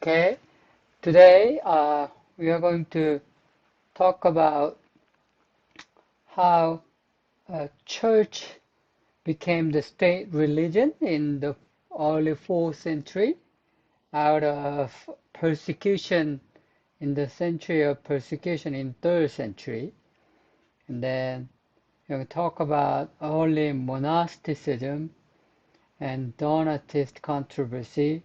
Okay, today we are going to talk about how church became the state religion in the early 4th century out of persecution in the century of persecution in 3rd century. And then we'll talk about early monasticism and Donatist controversy.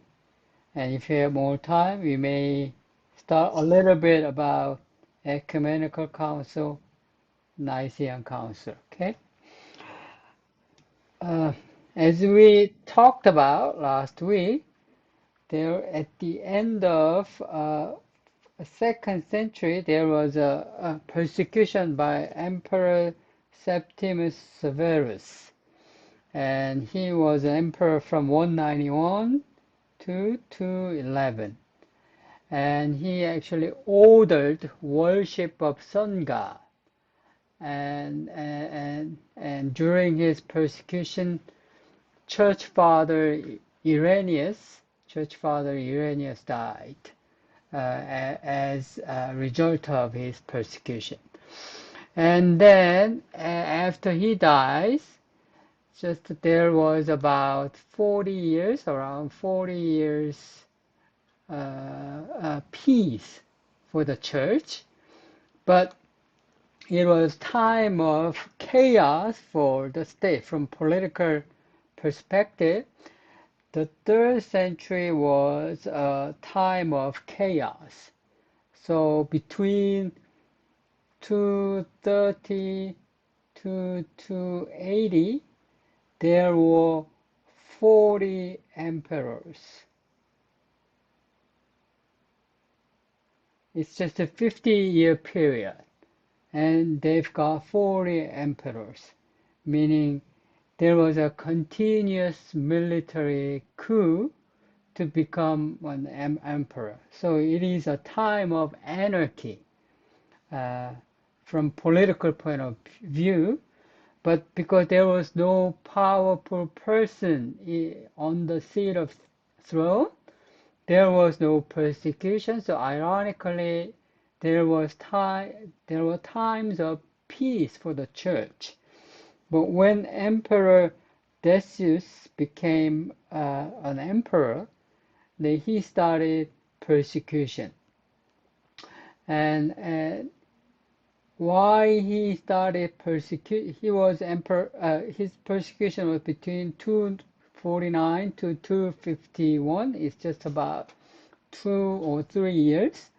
And if you have more time, we may start a little bit about Ecumenical Council, Nicene Council. Okay. Uh, as we talked about last week, there at the end of second century, there was a persecution by Emperor Septimus Severus, and he was an emperor from 191 to 211. And he actually ordered worship of sun god. And during his persecution, Church Father Church Father Irenaeus died as a result of his persecution. And then after he dies, just there was about 40 years, around 40 years peace for the church, but it was time of chaos for the state from political perspective. The 3rd century was a time of chaos. So between 230 to 280, there were 40 emperors. It's just a 50-year period, and they've got 40 emperors, meaning there was a continuous military coup to become an emperor. So it is a time of anarchy from political point of view, but because there was no powerful person on the seat of throne, there was no persecution. So ironically, there were times of peace for the church. But when Emperor Decius became an emperor, he started persecution. And why he started persecution? He was emperor. His persecution was between 249 to 251. It's just about 2 or 3 years.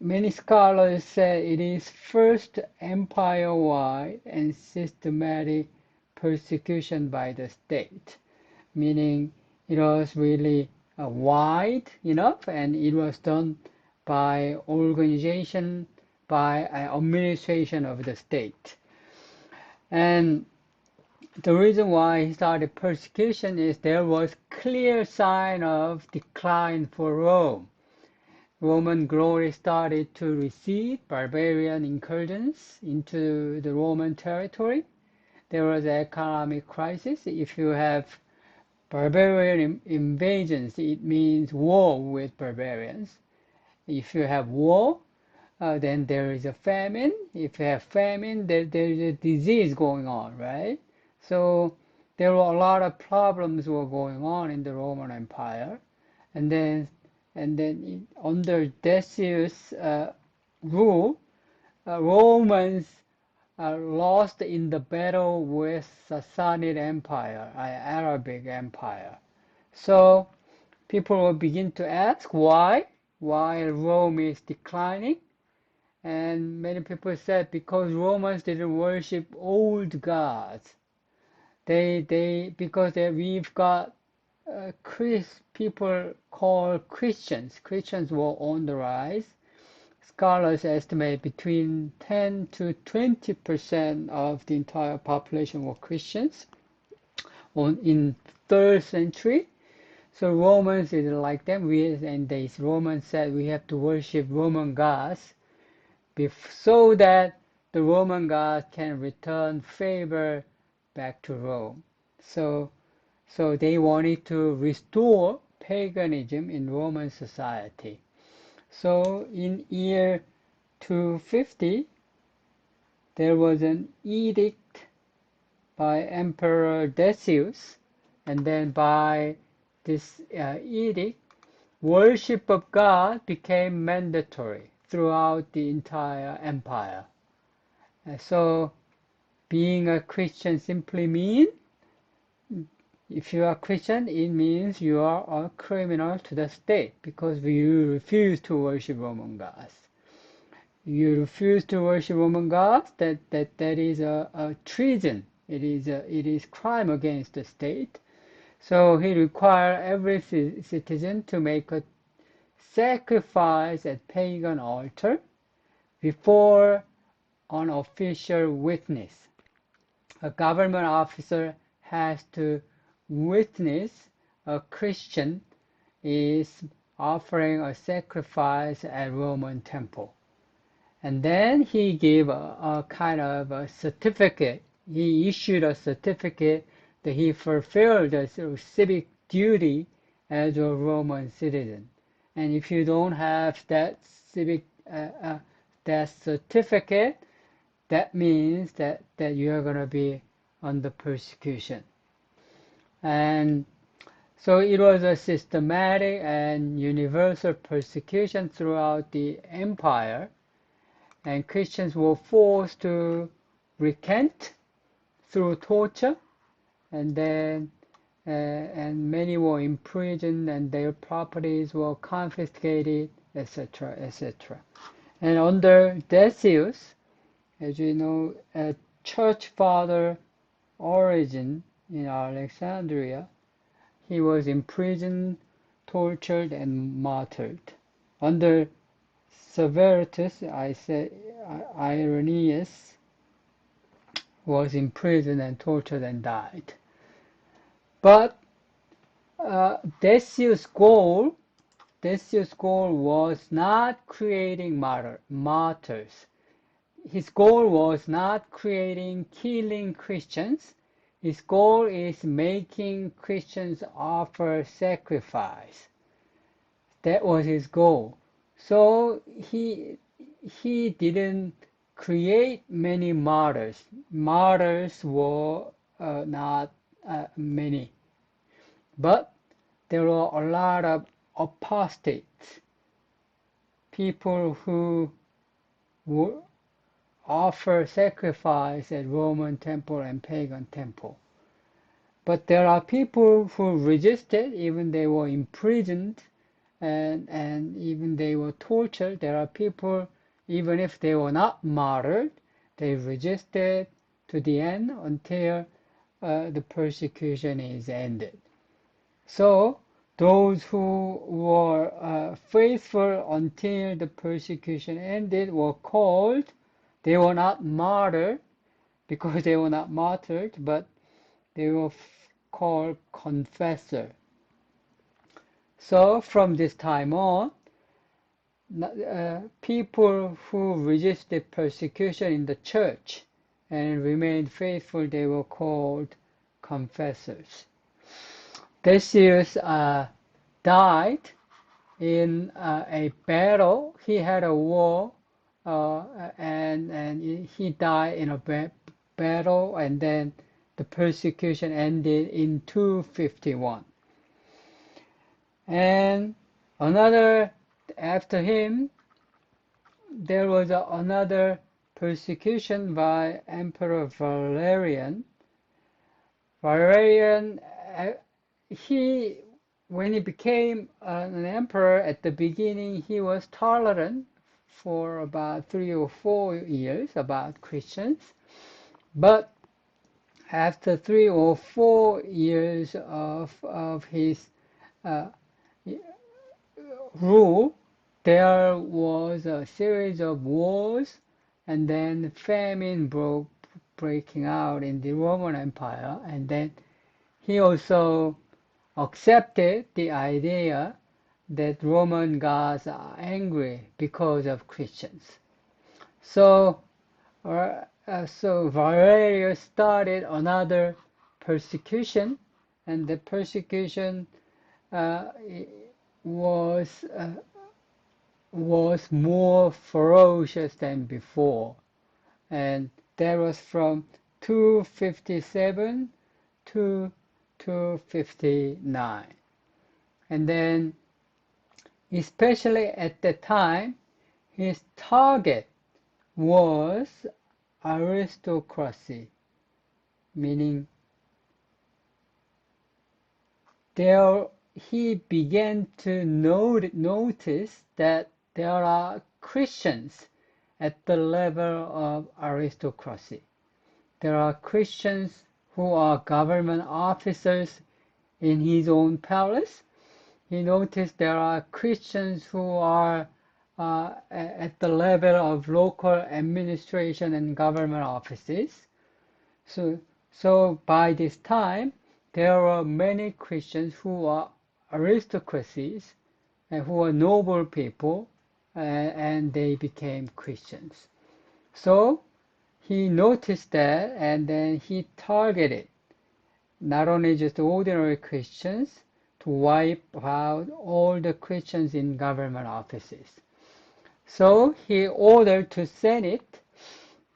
Many scholars say it is first empire-wide and systematic persecution by the state, meaning it was really wide enough, and it was done by organization, by administration of the state. And the reason why he started persecution is there was clear sign of decline for Rome. Roman glory started to recede, barbarian incursions into the Roman territory. There was an economic crisis. If you have barbarian invasions, it means war with barbarians. If you have war, then there is a famine. If you have famine, there is a disease going on, right? So there were a lot of problems were going on in the Roman Empire. And then under Decius' rule, Romans lost in the battle with Sassanid Empire, Arabic Empire. So people will begin to ask why Rome is declining. And many people said because Romans didn't worship old gods. We've got people called Christians. Christians were on the rise. Scholars estimate between 10 to 20% of the entire population were Christians in 3rd century. So Romans didn't like them. Romans said we have to worship Roman gods so that the Roman gods can return favor back to Rome. So they wanted to restore paganism in Roman society. So in year 250, there was an edict by Emperor Decius, and then by this edict, worship of God became mandatory throughout the entire empire. So being a Christian simply means, if you are Christian, it means you are a criminal to the state because you refuse to worship Roman gods. You refuse to worship Roman gods, that is a treason. It is crime against the state. So he required every citizen to make a sacrifice at pagan altar before an official witness. A government officer has to witness a Christian is offering a sacrifice at Roman temple. And then he gave a kind of a certificate. He issued a certificate that he fulfilled a civic duty as a Roman citizen. And if you don't have that that certificate, that means that you are going to be under persecution. And so it was a systematic and universal persecution throughout the empire, and Christians were forced to recant through torture, and then and many were imprisoned and their properties were confiscated, etc., etc. And under Decius, as you know, a church father Origen in Alexandria, he was imprisoned, tortured, and martyred. Under Severus, Irenaeus was imprisoned and tortured and died. But Decius' goal was not creating martyrs. His goal was not killing Christians. His goal is making Christians offer sacrifice. That was his goal. So he didn't create many martyrs. Martyrs were not many. But there were a lot of apostates, people who would offer sacrifice at Roman temple and pagan temple. But there are people who resisted, even they were imprisoned, and even they were tortured. There are people, even if they were not martyred, they resisted to the end until the persecution is ended. So those who were faithful until the persecution ended were called, they were not martyred because they were not martyred, but they were called confessor. So from this time on, people who resisted persecution in the church and remained faithful, they were called confessors. Decius died in a battle. He had a war, and he died in a battle, and then the persecution ended in 251. And after him, there was another persecution by Emperor Valerian. Valerian, when he became an emperor at the beginning, he was tolerant for about 3 or 4 years about Christians. But after 3 or 4 years of his rule, there was a series of wars, and then famine breaking out in the Roman Empire, and then he also accepted the idea that Roman gods are angry because of Christians. So Valerius started another persecution, and the persecution uh, was was more ferocious than before, and that was from 257 to 259. And then, especially at the time, his target was aristocracy, meaning there he began to notice that there are Christians at the level of aristocracy. There are Christians who are government officers in his own palace. He noticed there are Christians who are at the level of local administration and government offices. So by this time, there were many Christians who are aristocracies and who are noble people, and they became Christians. So he noticed that, and then he targeted not only just ordinary Christians to wipe out all the Christians in government offices. So he ordered to Senate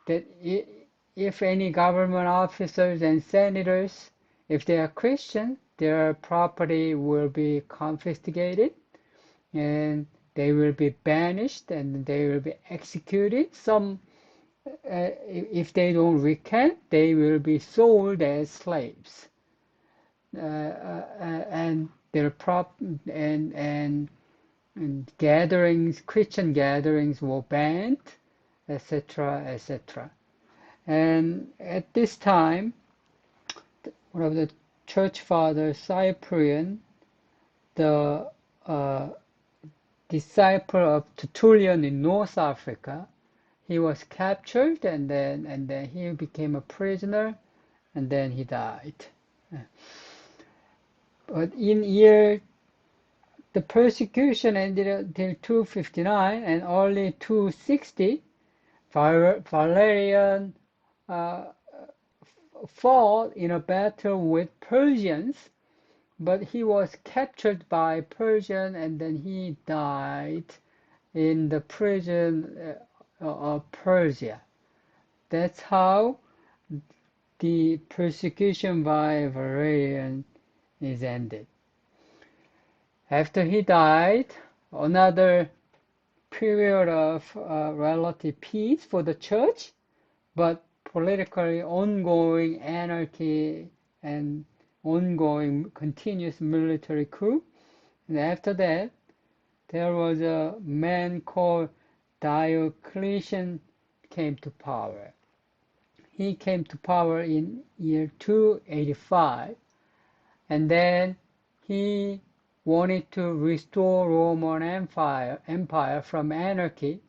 that if any government officers and senators, if they are Christian, their property will be confiscated and they will be banished and they will be executed. Some, if they don't recant, they will be sold as slaves. And their and gatherings, Christian gatherings were banned, etc., etc. And at this time, one of the church fathers, Cyprian, the disciple of Tertullian in North Africa, he was captured and then he became a prisoner and then he died. But the persecution ended until 259 and early 260. Valerian fought in a battle with Persians, but he was captured by Persian and then he died in the prison of Persia. That's how the persecution by Valerian is ended. After he died, another period of relative peace for the church, but politically ongoing anarchy and ongoing continuous military coup. And after that, there was a man called Diocletian came to power. He came to power in year 285, and then he wanted to restore Roman Empire from anarchy.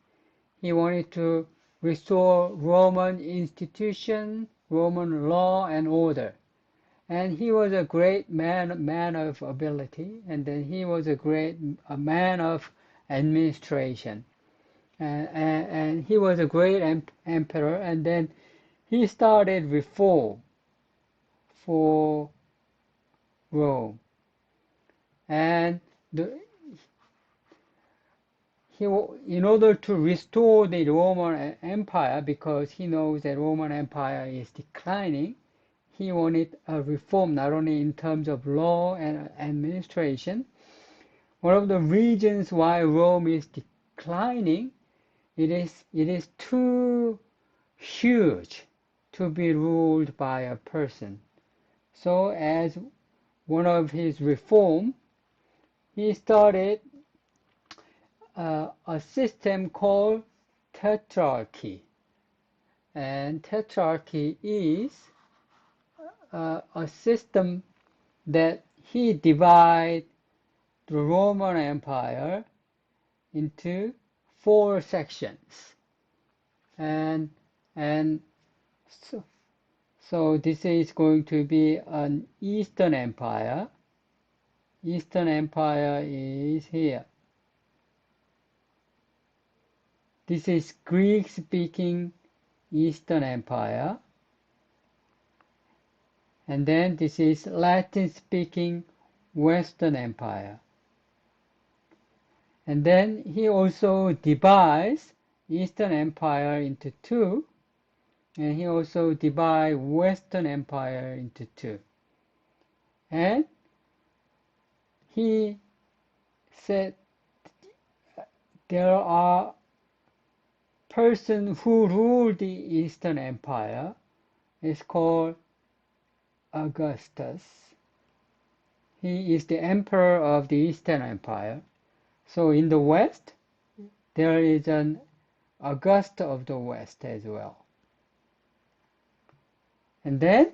He wanted to restore Roman institution, Roman law and order. And he was a great man of ability, and then he was a man of administration. And he was a great emperor, and then he started reform for Rome. And in order to restore the Roman Empire, because he knows that Roman Empire is declining, he wanted a reform not only in terms of law and administration. One of the reasons why Rome is declining, it is too huge to be ruled by a person. So as one of his reform, he started a system called tetrarchy. And tetrarchy is a system that he divided the Roman Empire into 4 sections. And so this is going to be an Eastern Empire. Eastern Empire is here. This is Greek-speaking Eastern Empire. And then this is Latin-speaking Western Empire. And then he also divides Eastern Empire into two, and he also divides Western Empire into two. And he said there are person who ruled the Eastern Empire is called Augustus. He is the emperor of the Eastern Empire. So in the West, there is an Augustus of the West as well. And then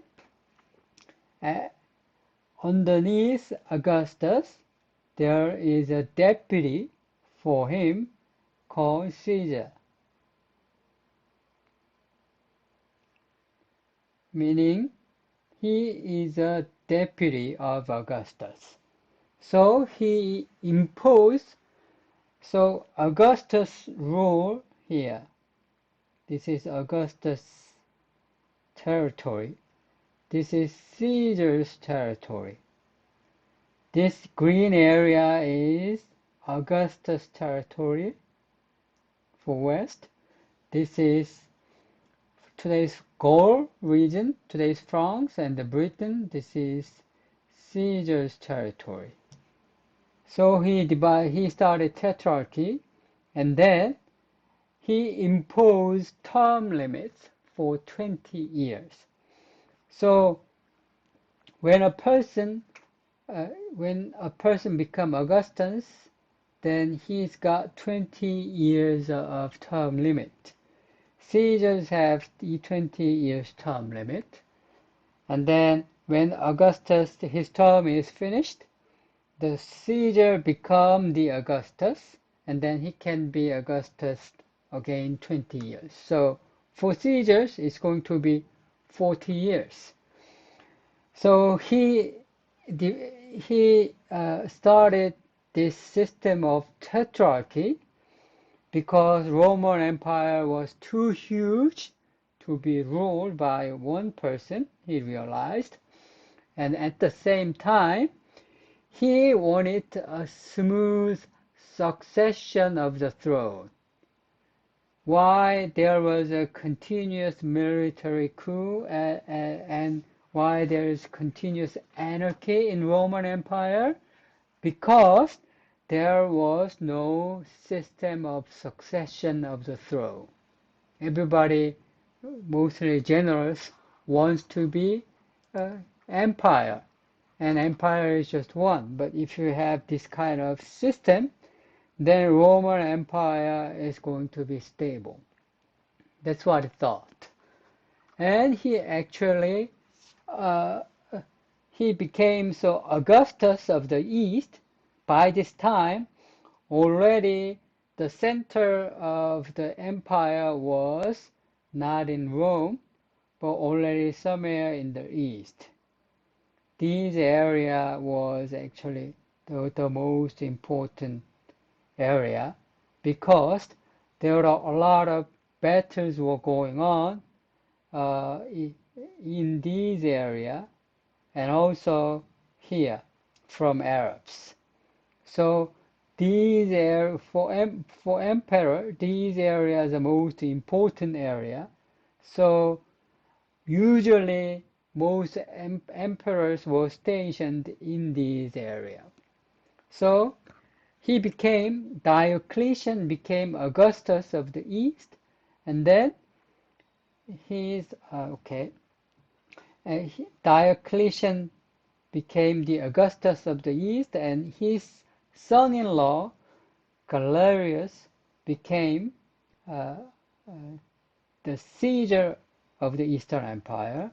underneath Augustus, there is a deputy for him called Caesar, meaning he is a deputy of Augustus. So he imposed, so Augustus rule here. This is Augustus' territory. This is Caesar's territory. This green area is Augustus' territory for West. This is today's Gaul region, today's France and Britain. This is Caesar's territory. So he started tetrarchy, and then he imposed term limits for 20 years. So when a person becomes Augustus, then he's got 20 years of term limit. Caesars have the 20 years term limit. And then when Augustus, his term is finished, the Caesar become the Augustus, and then he can be Augustus again 20 years. So for Caesars, it's going to be 40 years. So he started this system of tetrarchy because Roman Empire was too huge to be ruled by one person, he realized. And at the same time, he wanted a smooth succession of the throne. Why there was a continuous military coup and why there is continuous anarchy in Roman Empire? Because there was no system of succession of the throne. Everybody, mostly generals, wants to be empire, and empire is just one. But if you have this kind of system, then Roman Empire is going to be stable. That's what he thought. And he actually, he became so Augustus of the East. By this time, already the center of the empire was not in Rome, but already somewhere in the East. This area was actually the most important area because there were a lot of battles were going on in this area and also here from Arabs. So these are for emperor, these areas are the most important area. So usually most emperors were stationed in this area. So Diocletian became Augustus of the East, and then Diocletian became the Augustus of the East, and his son-in-law Galerius became the Caesar of the Eastern Empire.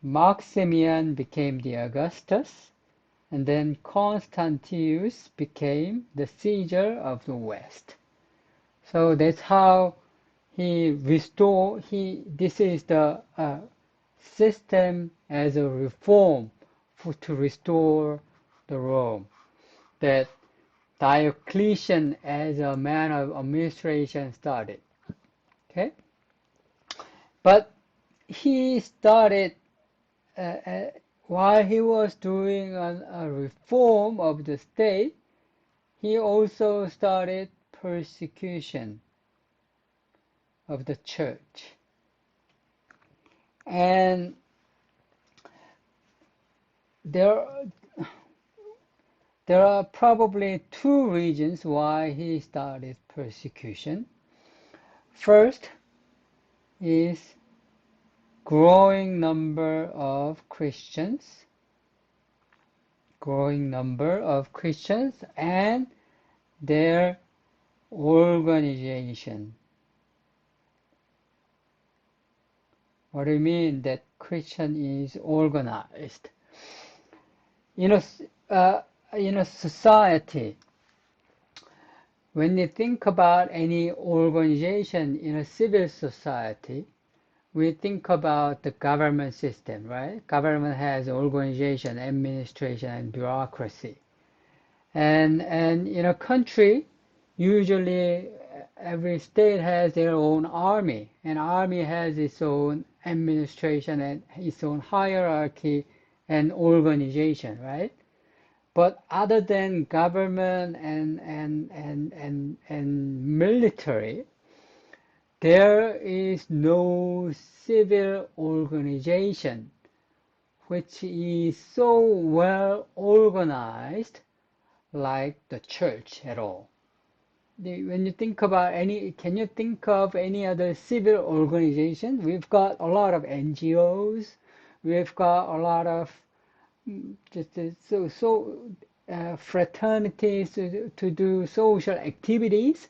Maximian became the Augustus, and then Constantius became the Caesar of the West. So that's how he restored. This is the system as a reform to restore the Rome. That Diocletian, as a man of administration, started. But he started while he was doing a reform of the state, he also started persecution of the church. And there, there are probably two reasons why he started persecution. First is growing number of Christians, and their organization. What do you mean that Christian is organized? In a society, when you think about any organization in a civil society, we think about the government system, right? Government has organization, administration, and bureaucracy. And in a country, usually every state has their own army, and army has its own administration and its own hierarchy and organization, right? But other than government and military, there is no civil organization which is so well organized like the church at all. When you think about can you think of any other civil organization? We've got a lot of NGOs, we've got a lot of just fraternities to do social activities,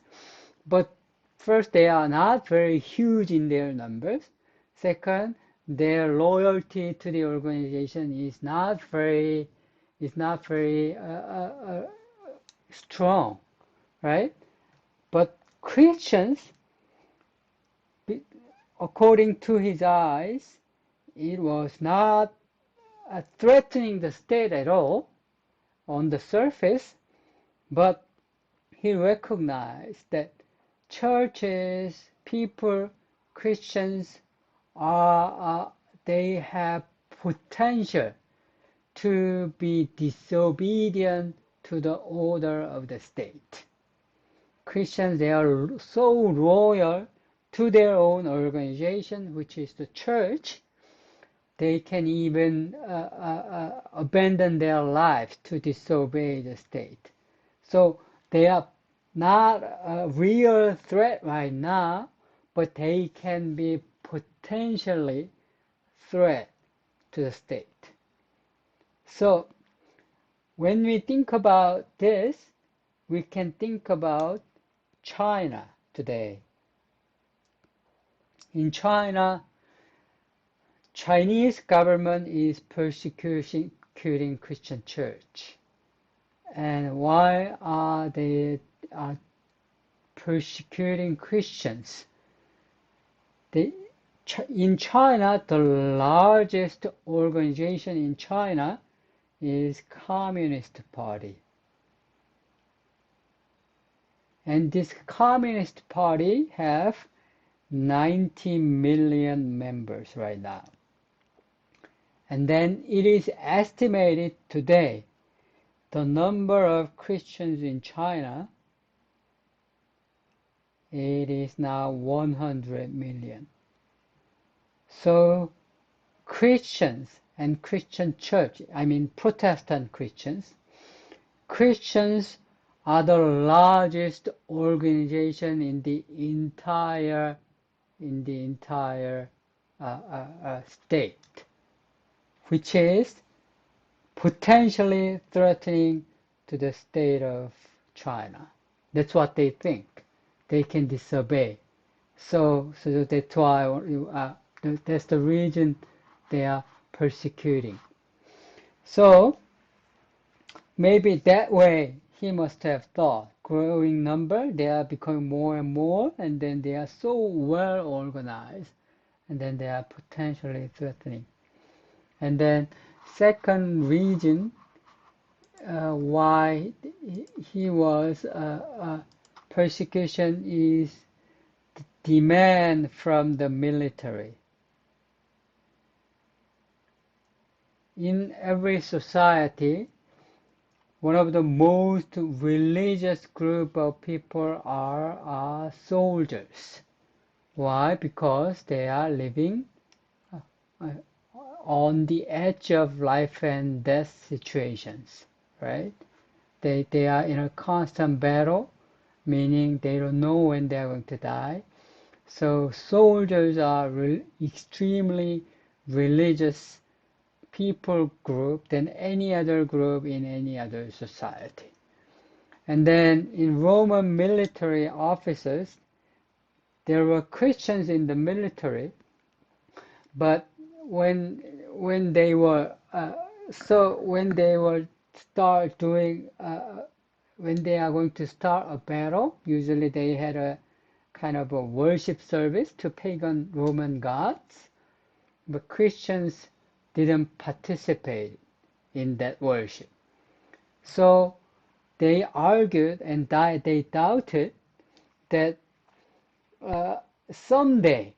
but first, they are not very huge in their numbers. Second, their loyalty to the organization is not very strong, right? But Christians, according to his eyes, it was not threatening the state at all on the surface, but he recognized that churches, people, Christians they have potential to be disobedient to the order of the state. Christians, they are so loyal to their own organization, which is the church, they can even abandon their lives to disobey the state. So they are not a real threat right now, but they can be potentially threat to the state. So when we think about this, we can think about China today. In China, Chinese government is persecuting Christian church. And why are they persecuting Christians? In China, the largest organization in China is Communist Party. And this Communist Party have 90 million members right now. And then it is estimated today the number of Christians in China, it is now 100 million. So Christians and Christian church, I mean Protestant Christians are the largest organization in the entire state, which is potentially threatening to the state of China. That's what they think. They can disobey. So that's why that's the reason they are persecuting. So maybe that way he must have thought, growing number, they are becoming more and more, and then they are so well organized, and then they are potentially threatening. And then second reason why he was persecution is demand from the military. in every society, one of the most religious group of people are soldiers. Why? Because they are living uh, on the edge of life and death situations, right? They are in a constant battle, meaning they don't know when they are going to die. So soldiers are extremely religious people group than any other group in any other society. And then in Roman military officers, there were Christians in the military, but when when they were when they were start doing when they are going to start a battle, usually they had a kind of a worship service to pagan Roman gods, but Christians didn't participate in that worship. So they argued and they doubted that uh, someday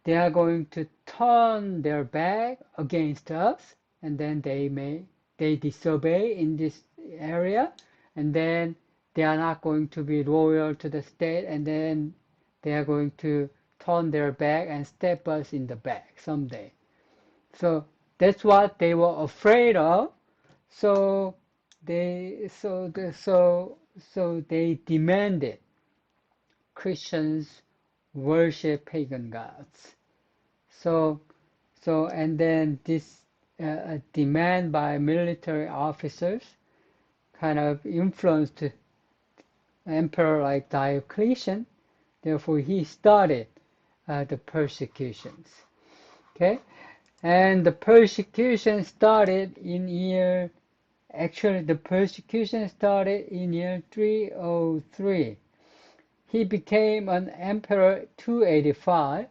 they are going to turn their back against us, and then they disobey in this area, and then they are not going to be loyal to the state, and then they are going to turn their back and stab us in the back someday. So that's what they were afraid of. So they demanded Christians worship pagan gods. So and then this demand by military officers kind of influenced emperor like Diocletian. Therefore, he started the persecutions. Okay, and the persecution started in year. Actually, the persecution started in year 303. He became an emperor 285,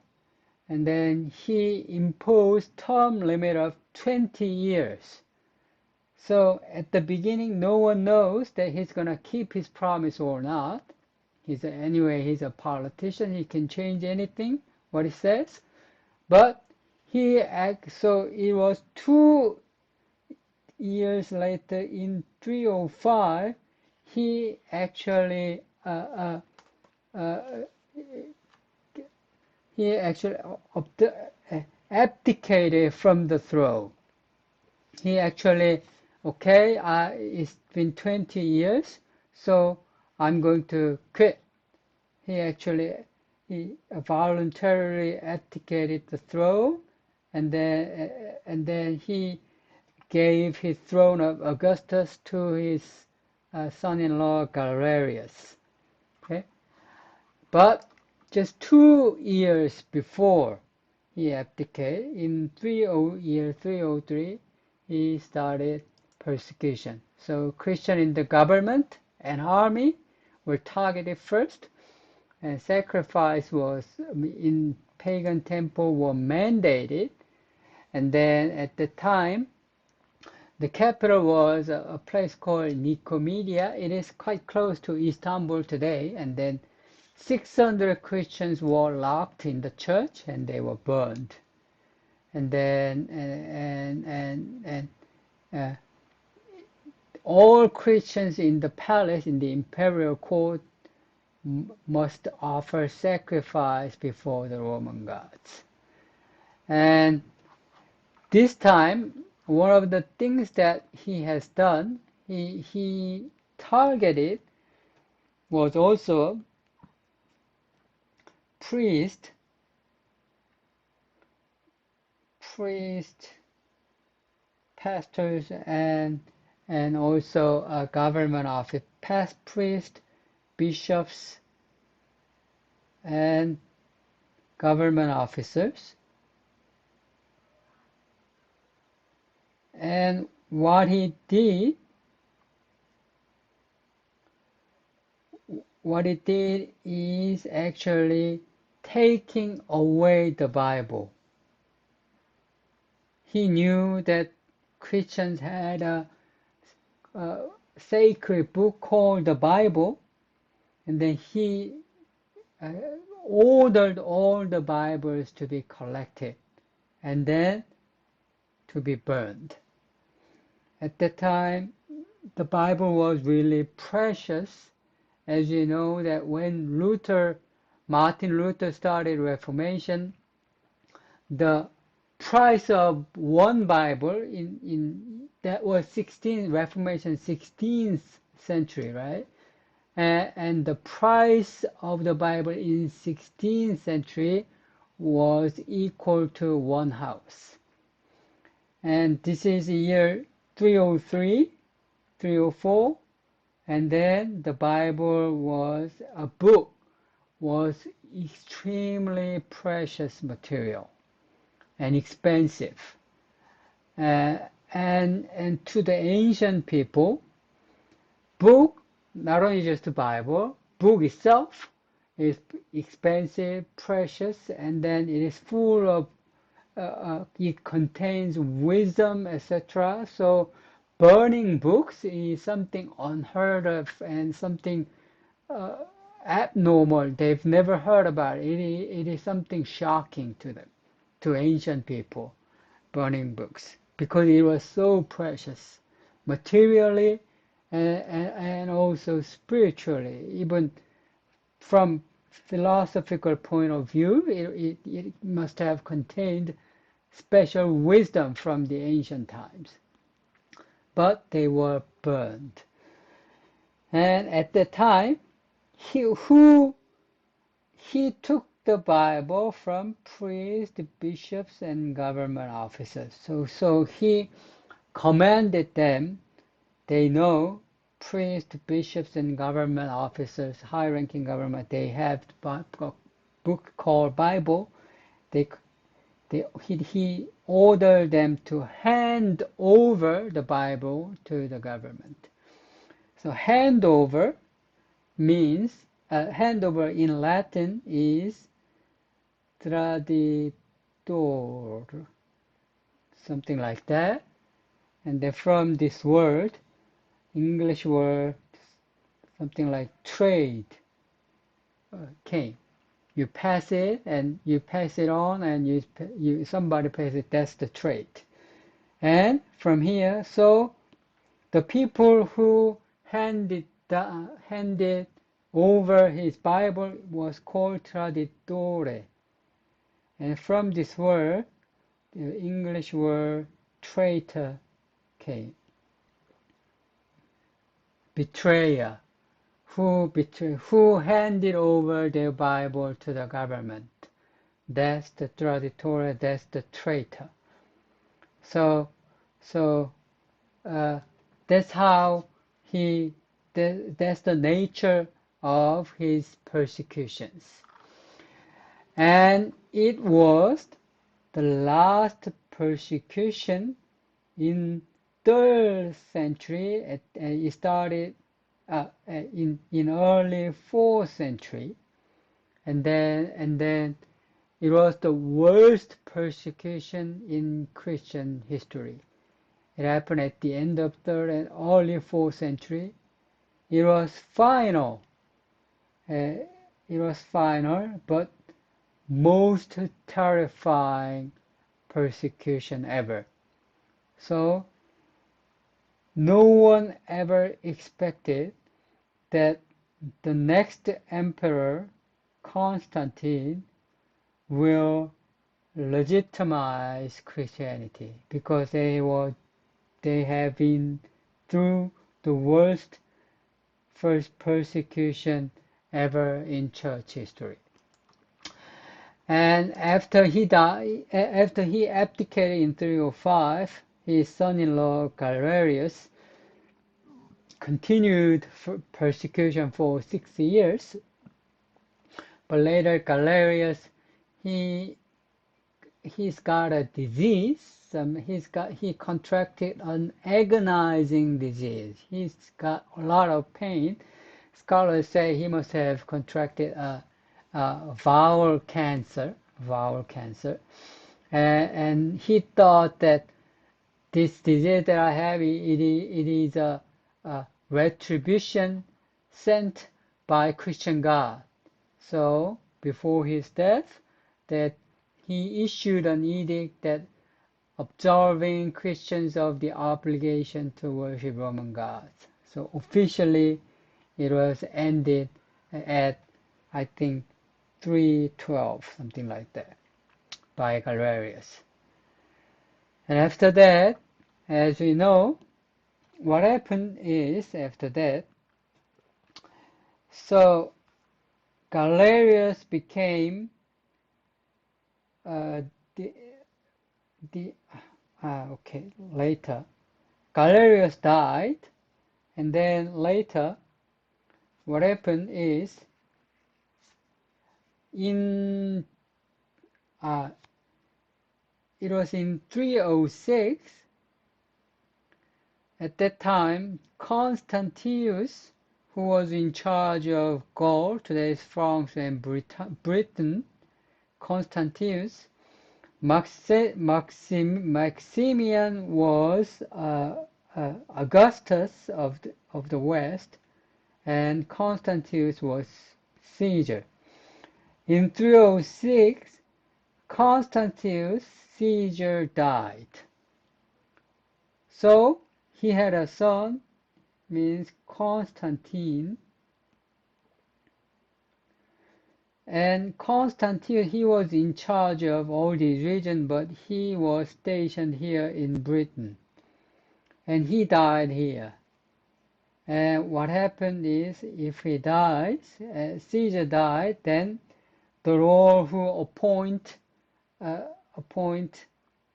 and then he imposed term limit of 20 years. So at the beginning, no one knows that he's going to keep his promise or not. Anyway, he's a politician. He can change anything, what he says. But so it was 2 years later in 305, he actually uh, he actually abdicated from the throne. He actually, okay, it's been 20 years, so I'm going to quit. He voluntarily abdicated the throne, and then he gave his throne of Augustus to his son-in-law Galerius. Okay, but just 2 years before he abdicated, in 303, he started persecution. So Christians in the government and army were targeted first, and sacrifice was in pagan temple were mandated. And then at the time, the capital was a place called Nicomedia. It is quite close to Istanbul today. And then 600 Christians were locked in the church and they were burned. And then uh, all Christians in the palace, in the imperial court, must offer sacrifice before the Roman gods. And this time, one of the things that he has done, he targeted was also priest, pastors, and also a government office, past priest, bishops, and government officers. And what he did is actually taking away the Bible. He knew that Christians had a sacred book called the Bible, and then he uh, ordered all the Bibles to be collected and then to be burned. At that time, the Bible was really precious. As you know, that when Martin Luther started Reformation, the price of one Bible in that was Reformation 16th century, right? And the price of the Bible in 16th century was equal to one house. And this is year 303, 304, and then the Bible was a book, was extremely precious material and expensive. And to the ancient people, book, not only just the Bible, book itself is expensive, precious, and then it is full of, it contains wisdom, etc. So burning books is something unheard of and something abnormal. They've never heard about it. It is something shocking to them, to ancient people, burning books, because it was so precious, materially and also spiritually. Even from philosophical point of view, it must have contained special wisdom from the ancient times. But they were burned. And at the time, he took the Bible from priests, bishops, and government officers. So he commanded them. They know priests, bishops, and government officers, high-ranking government. They have a book called Bible. He ordered them to hand over the Bible to the government. So handover means, handover in Latin is traditor, something like that. And then from this word, English word, something like trade, came. You pass it and you pass it on, and somebody pays it. That's the trade. And from here, so the people who handed over his Bible was called traditore. And from this word, the English word traitor came. Betrayer, who handed over their Bible to the government. That's the traditore, that's the traitor. So that's how that's the nature of his persecutions. And it was the last persecution in 3rd century. It started in early 4th century, and then it was the worst persecution in Christian history. It happened at the end of 3rd and early 4th century. It was final. But most terrifying persecution ever. So no one ever expected that the next emperor, Constantine, will legitimize Christianity, because they have been through the worst first persecution ever in church history. And after he abdicated in 305, his son-in-law Galerius continued persecution for 6 years. But later Galerius, he's got a disease. He contracted an agonizing disease. He's got a lot of pain. Scholars say he must have contracted a bowel cancer, and he thought that this disease that I have, it is a retribution sent by Christian God. So before his death, that he issued an edict that absolving Christians of the obligation to worship Roman gods. So officially it was ended at, I think, 312, something like that, by Galerius. And after that, as we know, what happened is after that, so Galerius became the later Galerius died, and then later what happened is in it was in 306. At that time, Constantius, who was in charge of Gaul, today's France and Britain, Constantius, Maximian was Augustus of the West, and Constantius was Caesar. In 306, Constantius Caesar died. So he had a son, means Constantine. And Constantine, he was in charge of all these regions, but he was stationed here in Britain. And he died here. And what happened is, if he dies, Caesar died, then the role who appoint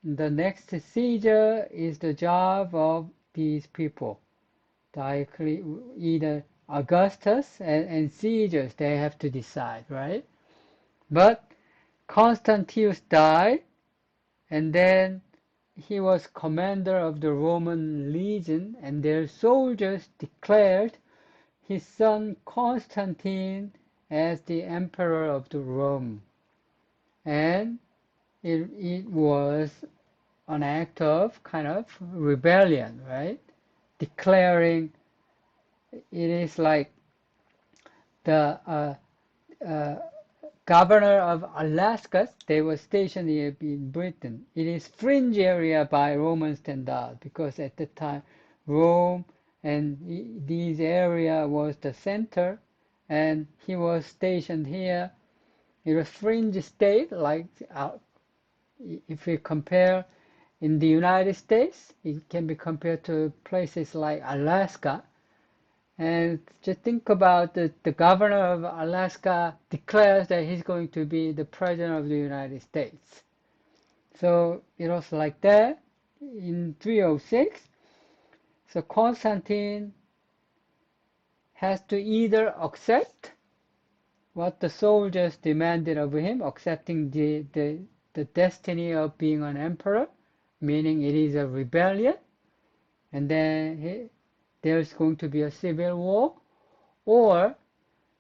the next Caesar is the job of these people. Directly, either Augustus and Caesar, they have to decide, right? But Constantius died, and then he was commander of the Roman legion, and their soldiers declared his son Constantine as the emperor of the Rome. And it was an act of kind of rebellion, right? Declaring it is like the governor of Alaska, they were stationed here in Britain. It is fringe area by Roman standard because at the time Rome and this area was the center, and he was stationed here. It was fringe state, like if we compare in the United States, it can be compared to places like Alaska. And just think about the governor of Alaska declares that he's going to be the president of the United States. So it was like that in 306. So Constantine has to either accept what the soldiers demanded of him, accepting the destiny of being an emperor, meaning it is a rebellion, and then there's going to be a civil war, or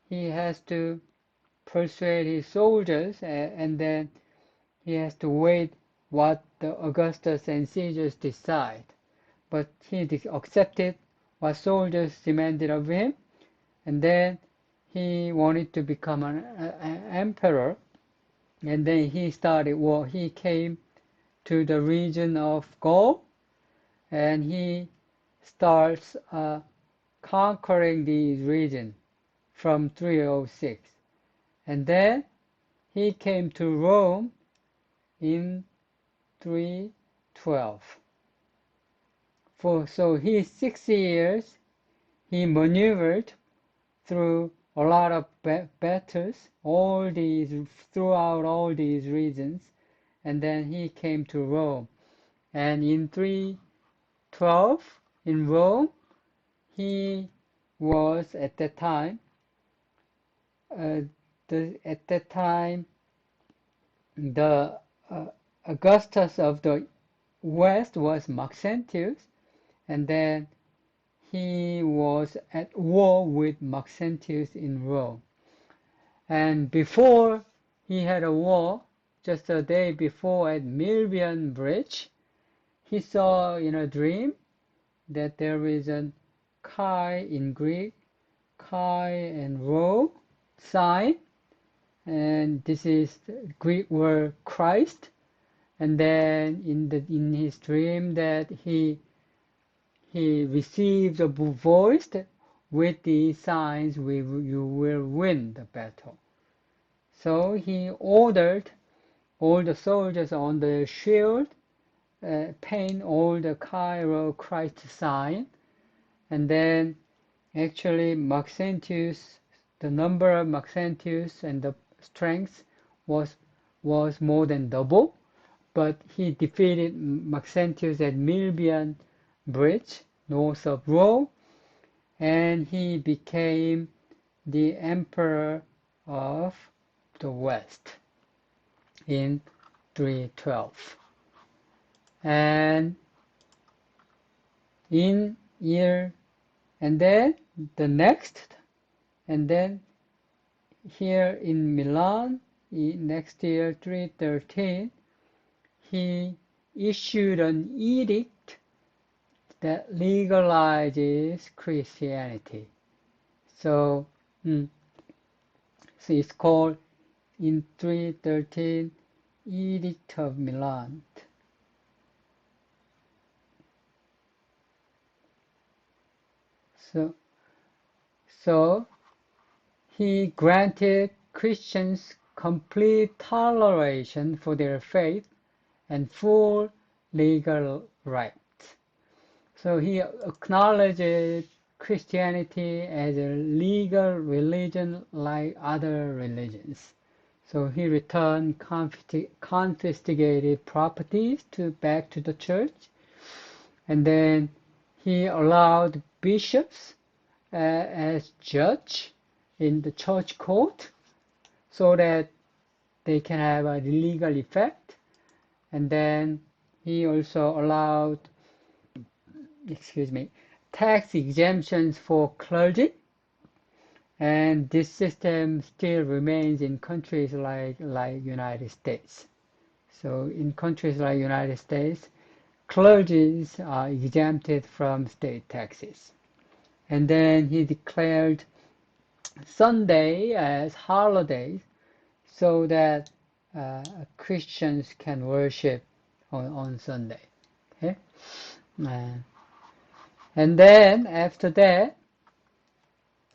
he has to persuade his soldiers, and then he has to wait what the Augustus and Caesars decide. But he accepted what soldiers demanded of him, and then he wanted to become an emperor, and then he started war. He came to the region of Gaul, and he starts conquering these regions from 306. And then he came to Rome in 312. So his 6 years, he maneuvered through a lot of battles, throughout all these regions, and then he came to Rome. And in 312, in Rome, he was at that time, the Augustus of the West was Maxentius, and then he was at war with Maxentius in Rome. And before he had a war, just a day before at Milvian Bridge, he saw in a dream that there is a chi in Greek, chi and rho sign, and this is the Greek word Christ, and then in his dream that he received a voice that, with these signs you will win the battle. So he ordered all the soldiers on the shield paint all the Chi-Rho Christ sign, and then actually Maxentius, the number of Maxentius and the strength was more than double, but he defeated Maxentius at Milvian Bridge, north of Rome, and he became the emperor of the West in 312. And in year, and then the next, and then here in Milan, next year 313, he issued an edict that legalizes Christianity. So, so it's called in 313 Edict of Milan. So he granted Christians complete toleration for their faith and full legal rights. So he acknowledged Christianity as a legal religion like other religions. So he returned confiscated properties back to the church, and then he allowed bishops as judge in the church court so that they can have a legal effect. And then he also allowed, tax exemptions for clergy. And this system still remains in countries like United States. So in countries like United States, clergies are exempted from state taxes. And then he declared Sunday as holidays so that Christians can worship on Sunday. Okay? And then after that,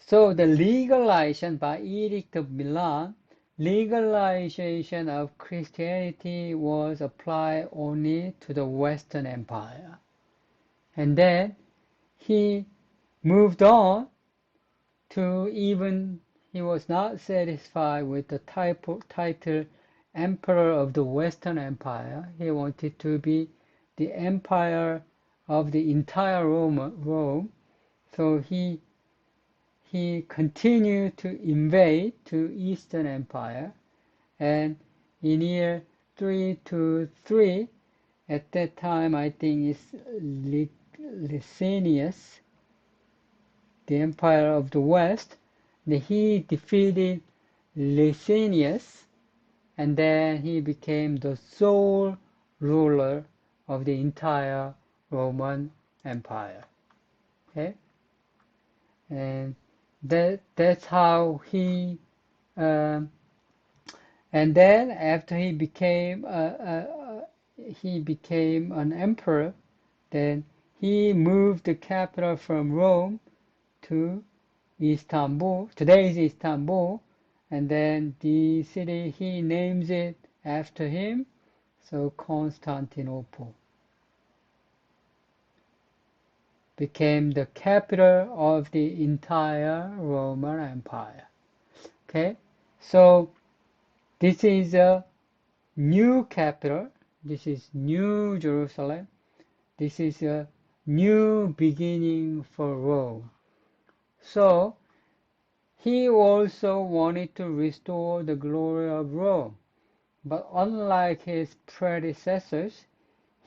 so the legalization by Edict of Milan, legalization of Christianity was applied only to the Western Empire. And then he moved on to he was not satisfied with the title Emperor of the Western Empire. He wanted to be the empire of the entire Rome. So he continued to invade to Eastern Empire, and in year 323, at that time I think it's Licinius, the empire of the West, he defeated Licinius, and then he became the sole ruler of the entire Roman Empire. Okay, and that's how he. And then after he became an emperor, then he moved the capital from Rome to Istanbul. Today is Istanbul, and then the city he names it after him, so Constantinople became the capital of the entire Roman Empire. Okay, so this is a new capital. This is New Jerusalem. This is a new beginning for Rome. So he also wanted to restore the glory of Rome, but unlike his predecessors,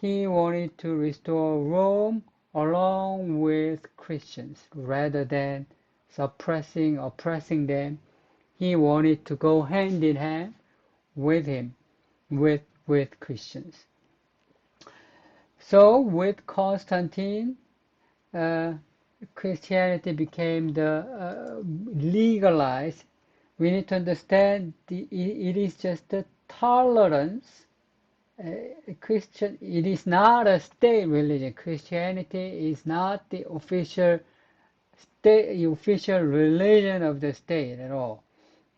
he wanted to restore Rome along with Christians rather than oppressing them. He wanted to go hand in hand with with Christians. So with Constantine, Christianity became the legalized. We need to understand it is just the tolerance Christian, it is not a state religion. Christianity is not the official official religion of the state at all.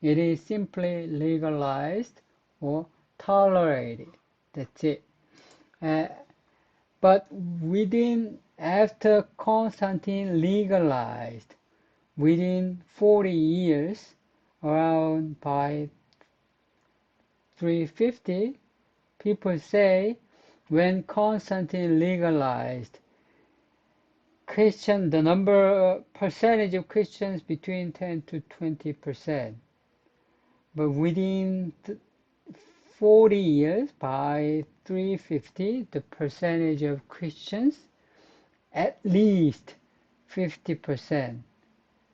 It is simply legalized or tolerated. That's it. Uh, but after Constantine legalized, within 40 years, around by 350, people say when Constantine legalized, the percentage of Christians between 10 to 20%. But within 40 years, by 350, the percentage of Christians at least 50%.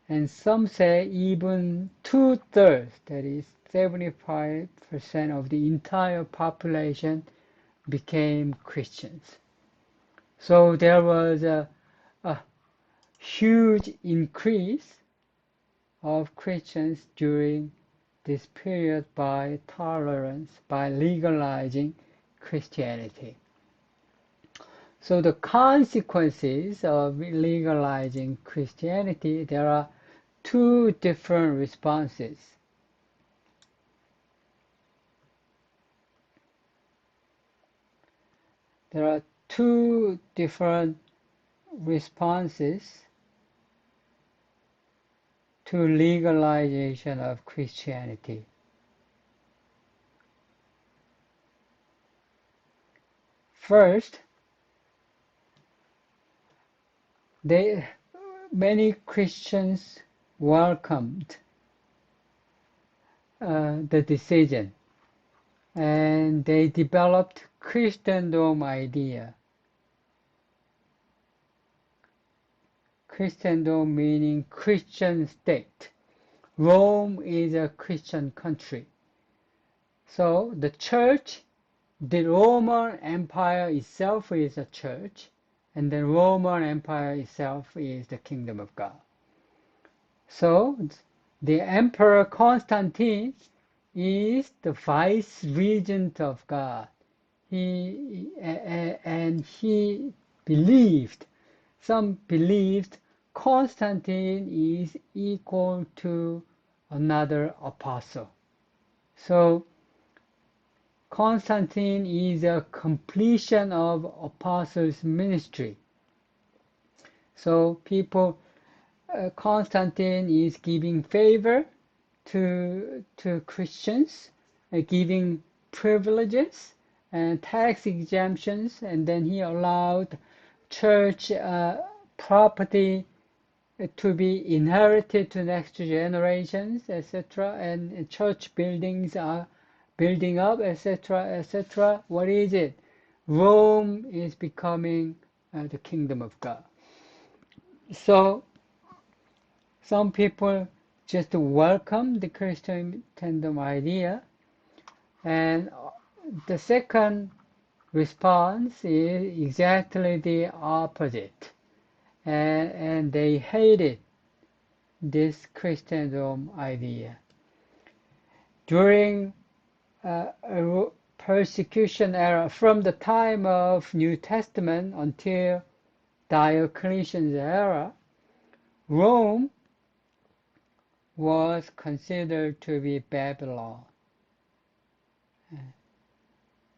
And some say even 2/3, that is 75% of the entire population became Christians. So there was a huge increase of Christians during this period by tolerance, by legalizing Christianity. So the consequences of legalizing Christianity, there are two different responses. There are two different responses to legalization of Christianity. First, many Christians welcomed the decision, and they developed Christendom idea. Christendom meaning Christian state. Rome is a Christian country. So the church, the Roman Empire itself is a church, and the Roman Empire itself is the kingdom of God. So the Emperor Constantine is the vice regent of God. He some believed Constantine is equal to another apostle. So Constantine is a completion of apostles' ministry. So Constantine is giving favor to Christians, giving privileges and tax exemptions, and then he allowed church property to be inherited to next generations, etc., and church buildings are building up, etc., etc. What is it? Rome is becoming the kingdom of God. So some people just welcome the Christendom idea, and the second response is exactly the opposite, and they hated this Christendom idea. During a persecution era, from the time of New Testament until Diocletian's era, Rome was considered to be Babylon.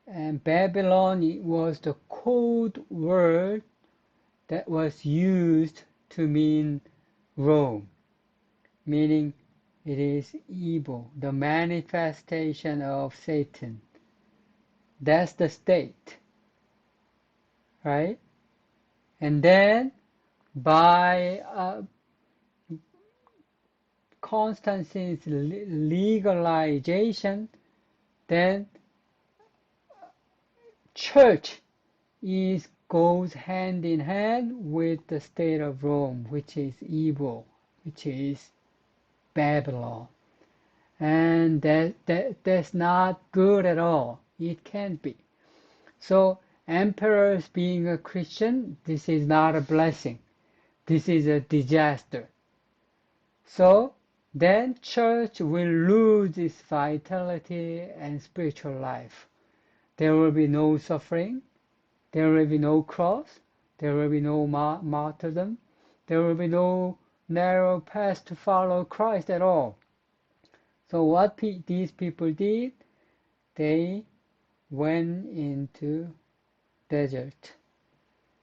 And Babylon was the code word that was used to mean Rome, meaning it is evil, the manifestation of Satan. That's the state, right? And then by Constantine's legalization, then church goes hand in hand with the state of Rome, which is evil, which is Babylon. And that's not good at all. It can't be. So emperors being a Christian, this is not a blessing. This is a disaster. So then church will lose its vitality and spiritual life. there will be no suffering, there will be no cross, there will be no martyrdom, there will be no narrow path to follow Christ at all. So what these people did, they went into desert.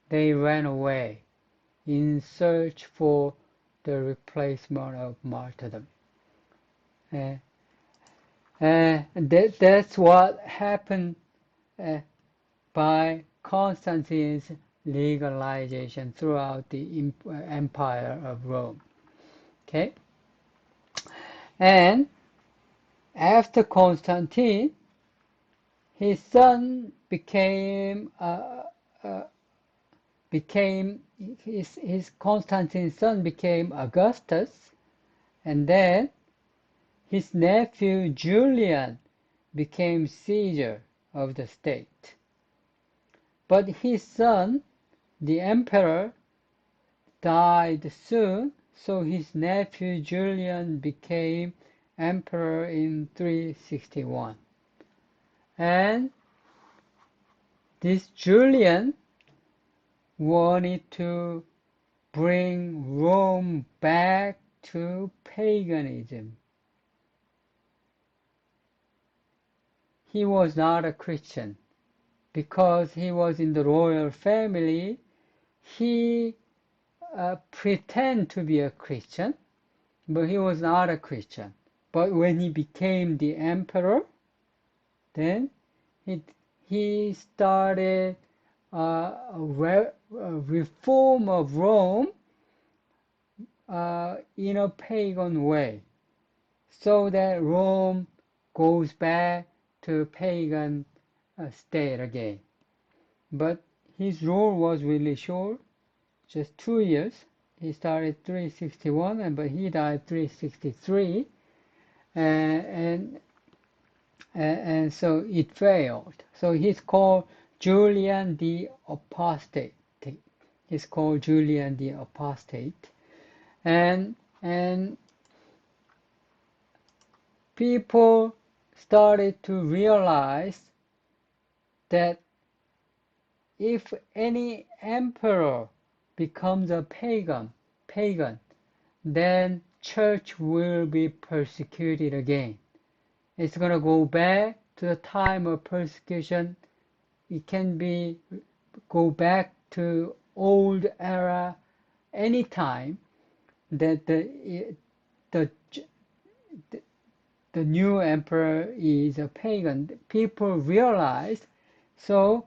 They ran away in search for the replacement of martyrdom. That's what happened by Constantine's legalization throughout the Empire of Rome. Okay, and after Constantine, his son became Constantine's son became Augustus, and then his nephew Julian became Caesar of the state. But his son, the emperor, died soon, so his nephew Julian became emperor in 361. And this Julian wanted to bring Rome back to paganism. He was not a Christian. Because he was in the royal family, he pretended to be a Christian, but he was not a Christian. But when he became the emperor, then he started a reform of Rome in a pagan way, so that Rome goes back to pagan state again. But his rule was really short, just 2 years. He started 361, but he died 363, and so it failed. So he's called Julian the Apostate. He's called Julian the Apostate, and people started to realize that if any emperor becomes a pagan, then church will be persecuted again. It's going to go back to the time of persecution. It can be go back to old era anytime that the new emperor is a pagan. People realized. So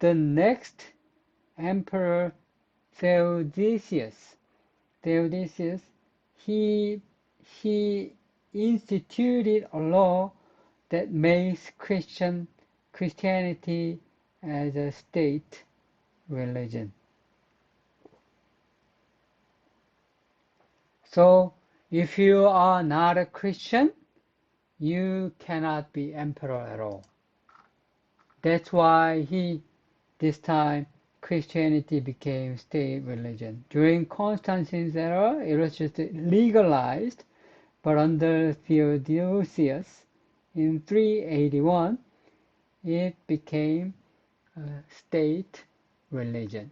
the next emperor, Theodosius, he instituted a law that makes Christianity as a state religion. So if you are not a Christian, you cannot be emperor at all. That's why this time Christianity became state religion. During Constantine's era, it was just legalized, but under Theodosius in 381, it became a state religion.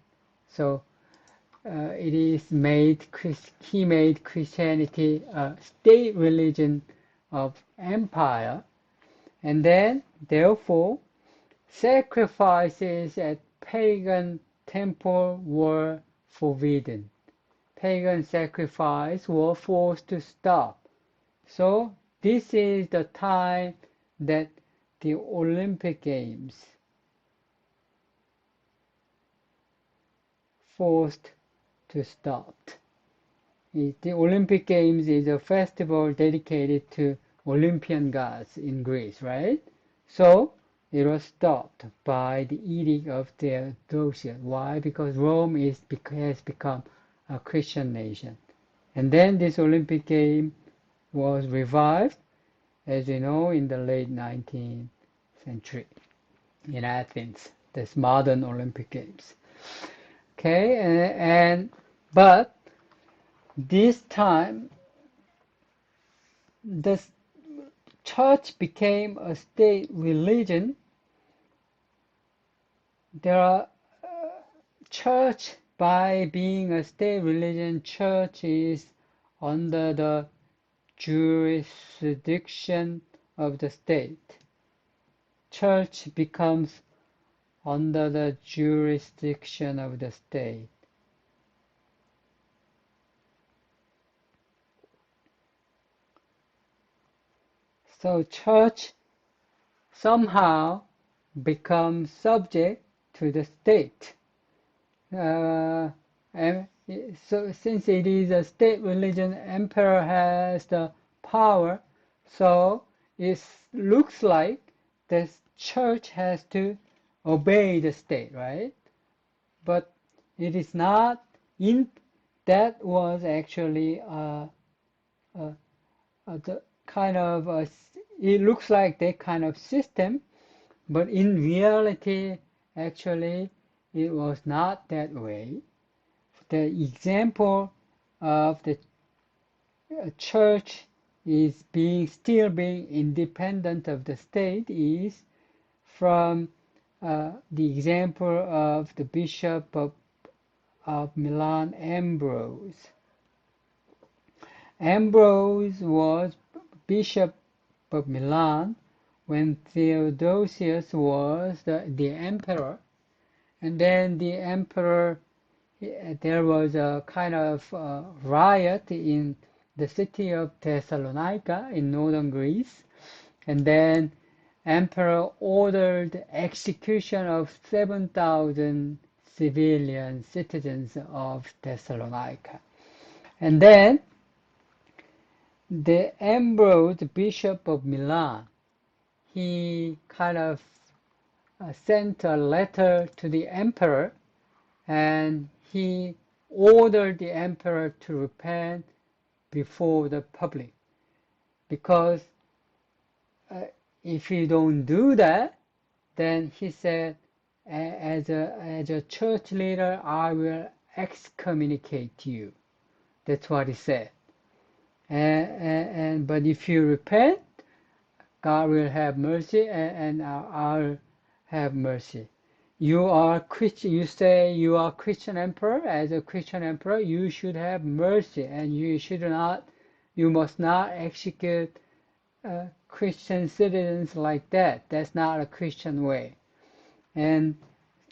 So he made Christianity a state religion of empire, and then therefore sacrifices at pagan temple were forbidden. Pagan sacrifice were forced to stop. So this is the time that the Olympic Games forced to stop. The Olympic Games is a festival dedicated to Olympian gods in Greece, right? So it was stopped by the edict of Theodosius. Why? Because Rome has become a Christian nation. And then this Olympic game was revived, as you know, in the late 19th century in Athens, this modern Olympic Games. Okay, but this time the church became a state religion, there are church, by being a state religion, church is under the jurisdiction of the state. Church becomes under the jurisdiction of the state. So church somehow becomes subject to the state. And so since it is a state religion, emperor has the power, so it looks like the church has to obey the state, right? But it is not. In that was actually the kind of it looks like that kind of system, but in reality, actually, it was not that way. The example of the church is still being independent of the state is from the example of the Bishop of Milan, Ambrose. Ambrose was Bishop of Milan when Theodosius was the emperor, and then the emperor, there was a kind of riot in the city of Thessalonica in northern Greece, and then emperor ordered execution of 7,000 civilian citizens of Thessalonica. And then the Ambrose, Bishop of Milan, he kind of sent a letter to the emperor, and he ordered the emperor to repent before the public, because if you don't do that, then he said, as a church leader, I will excommunicate you. That's what he said. But if you repent, God will have mercy, and I'll have mercy. You are Christian. You say you are Christian emperor. As a Christian emperor, you should have mercy, and you must not execute Christian citizens like that. That's not a Christian way. And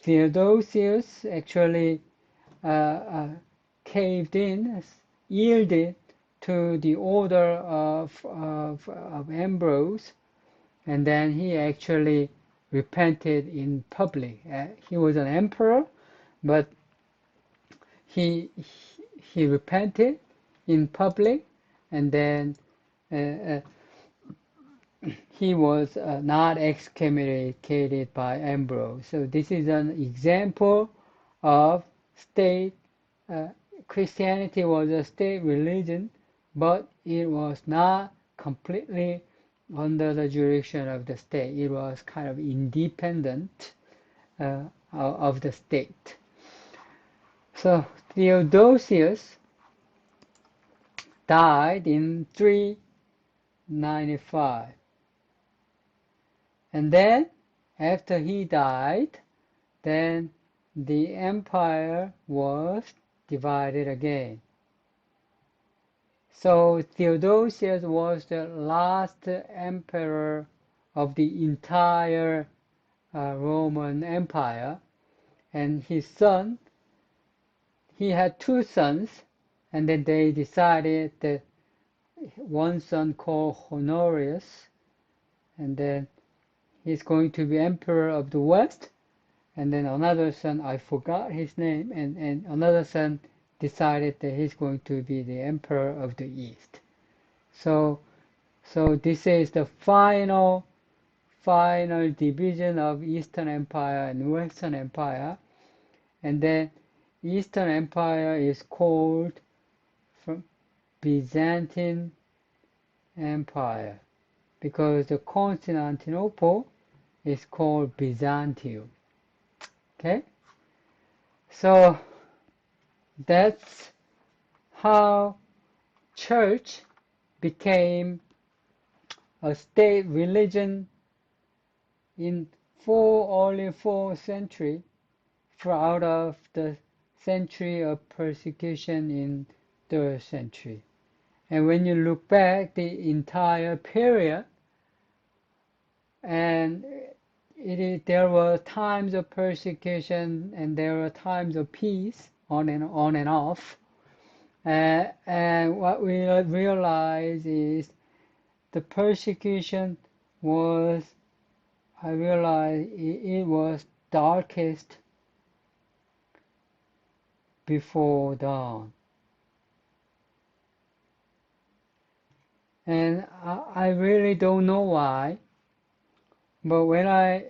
Theodosius actually caved in, yielded to the order of Ambrose, and then he actually repented in public. He was an emperor, but he repented in public, and then he was not excommunicated by Ambrose. So this is an example of state. Christianity was a state religion, but it was not completely under the jurisdiction of the state. It was kind of independent of the state. So Theodosius died in 395. And then after he died, then the empire was divided again. So Theodosius was the last emperor of the entire Roman Empire, and his son, he had two sons, and then they decided that one son called Honorius, and then he's going to be emperor of the West, and then another son, I forgot his name, and another son decided that he's going to be the emperor of the East. So this is the final division of Eastern Empire and Western Empire, and then Eastern Empire is called from Byzantine Empire, because the Constantinople is called Byzantium. Okay, so that's how church became a state religion in early 4th century, out of the century of persecution in 3rd century. And when you look back the entire period, and there were times of persecution and there were times of peace on and off. And what we realize is the persecution was, I realized it was darkest before dawn. And I really don't know why, but when I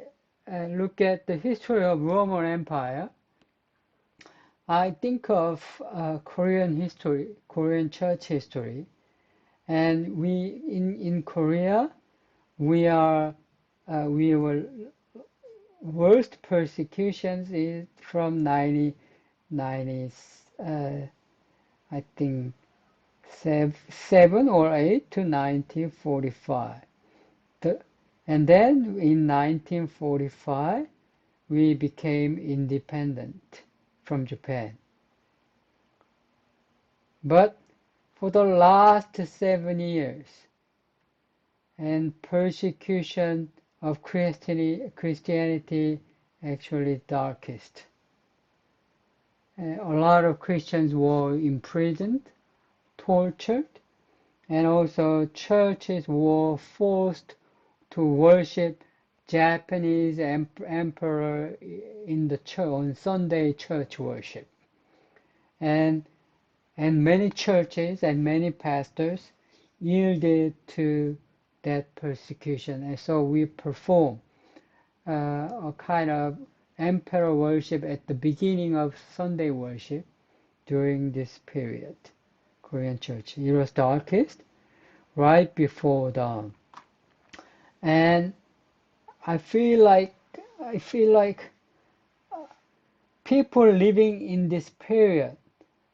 look at the history of Roman Empire, I think of Korean history, Korean church history, and we in Korea we were worst persecutions is from 90, I think 7 or 8 to 1945. And then in 1945 we became independent from Japan. But for the last 7 years, and persecution of Christianity actually darkest. A lot of Christians were imprisoned, tortured, and also churches were forced to worship Japanese emperor in the church on Sunday church worship. And many churches and many pastors yielded to that persecution. And so we perform a kind of emperor worship at the beginning of Sunday worship during this period. Korean church. It was darkest right before dawn. And I feel like people living in this period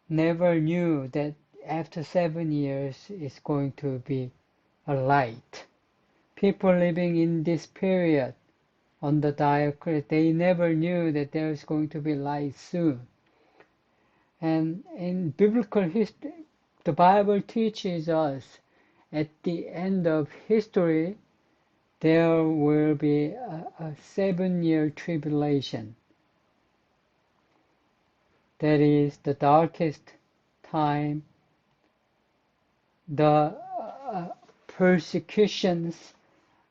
never knew that after 7 years it's going to be a light. People living in this period on the Diocletian, they never knew that there's going to be light soon. And in biblical history, the Bible teaches us at the end of history, there will be a 7-year tribulation. That is the darkest time. The persecutions,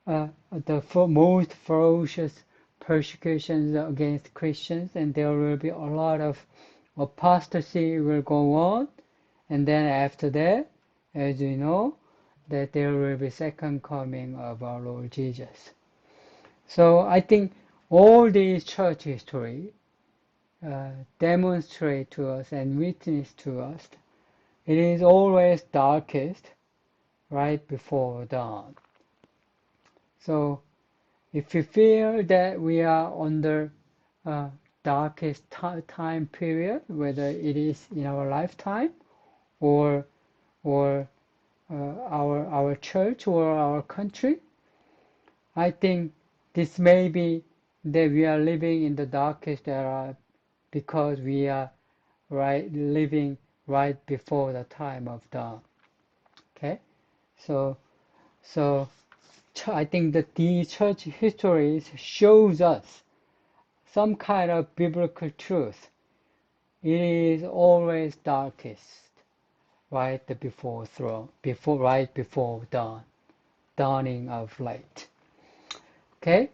the most ferocious persecutions against Christians, and there will be a lot of apostasy will go on. And then after that, as you know, that there will be second coming of our Lord Jesus. So I think all these church history demonstrate to us and witness to us it is always darkest right before dawn. So if you feel that we are under darkest time period, whether it is in our lifetime or our church or our country, I think this may be that we are living in the darkest era because we are living right before the time of dawn. Okay, so I think that the church histories shows us some kind of biblical truth. It is always darkest right before dawn, dawning of light. Okay.